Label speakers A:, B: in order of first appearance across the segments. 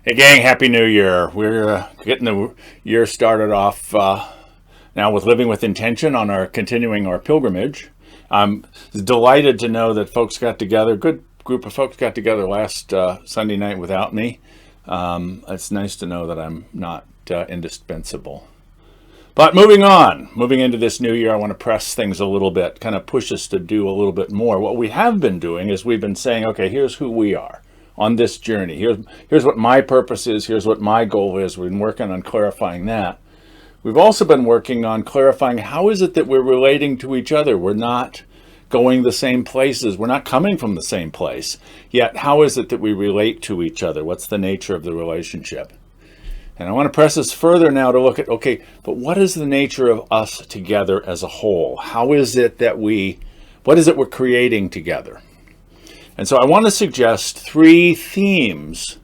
A: Hey gang, Happy New Year. We're getting the year started off now with Living with Intention on continuing our pilgrimage. I'm delighted to know that folks got together, good group of folks got together last Sunday night without me. It's nice to know that I'm not indispensable. But moving into this new year, I want to press things a little bit, kind of push us to do a little bit more. What we have been doing is we've been saying, okay, here's who we are on this journey. Here's what my purpose is. Here's what my goal is. We've been working on clarifying that. We've also been working on clarifying how is it that we're relating to each other. We're not going the same places. We're not coming from the same place. Yet, how is it that we relate to each other? What's the nature of the relationship? And I want to press this further now to look at, okay, but what is the nature of us together as a whole? How is it that what is it we're creating together? And so I want to suggest three themes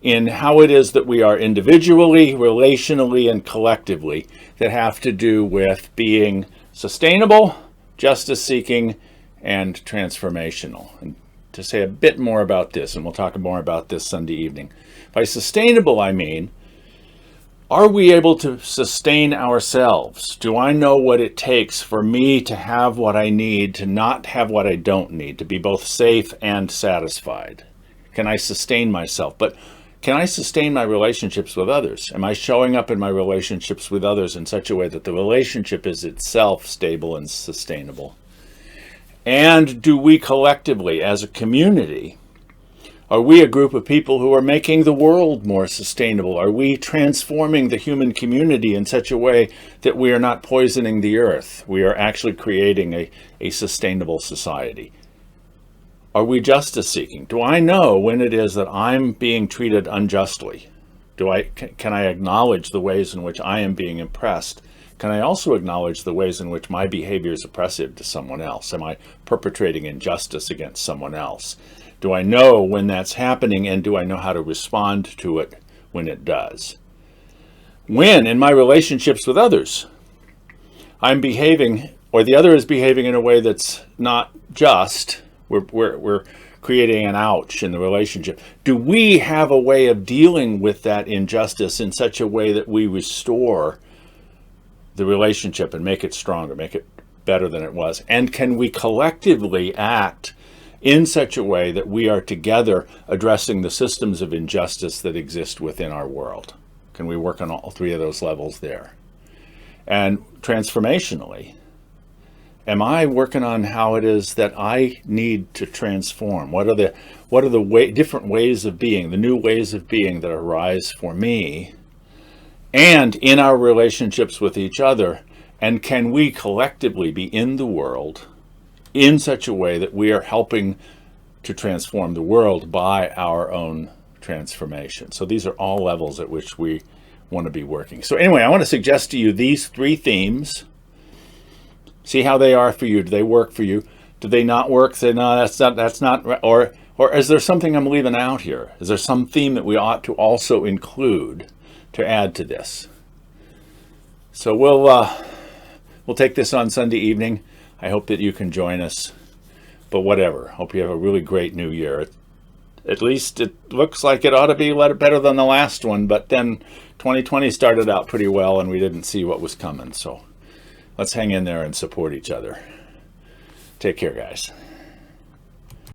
A: in how it is that we are individually, relationally, and collectively that have to do with being sustainable, justice-seeking, and transformational. And to say a bit more about this, and we'll talk more about this Sunday evening. By sustainable, I mean, are we able to sustain ourselves? Do I know what it takes for me to have what I need, to not have what I don't need, to be both safe and satisfied? Can I sustain myself? But can I sustain my relationships with others? Am I showing up in my relationships with others in such a way that the relationship is itself stable and sustainable? And do we collectively, as a community, are we a group of people who are making the world more sustainable? Are we transforming the human community in such a way that we are not poisoning the earth? We are actually creating a sustainable society. Are we justice seeking? Do I know when it is that I'm being treated unjustly? Can I acknowledge the ways in which I am being oppressed? Can I also acknowledge the ways in which my behavior is oppressive to someone else? Am I perpetrating injustice against someone else? Do I know when that's happening, and do I know how to respond to it when it does? When, in my relationships with others, I'm behaving, or the other is behaving in a way that's not just, we're creating an ouch in the relationship. Do we have a way of dealing with that injustice in such a way that we restore the relationship and make it stronger, make it better than it was? And can we collectively act in such a way that we are together addressing the systems of injustice that exist within our world? Can we work on all three of those levels there? And transformationally, am I working on how it is that I need to transform? What are the different ways of being, the new ways of being that arise for me and in our relationships with each other? And can we collectively be in the world in such a way that we are helping to transform the world by our own transformation? So these are all levels at which we want to be working. So anyway, I want to suggest to you these three themes. See how they are for you. Do they work for you? Do they not work? Say, no, that's not, or is there something I'm leaving out here? Is there some theme that we ought to also include to add to this? So we'll take this on Sunday evening. I hope that you can join us, but whatever. Hope you have a really great new year. At least it looks like it ought to be better than the last one, but then 2020 started out pretty well and we didn't see what was coming. So let's hang in there and support each other. Take care, guys.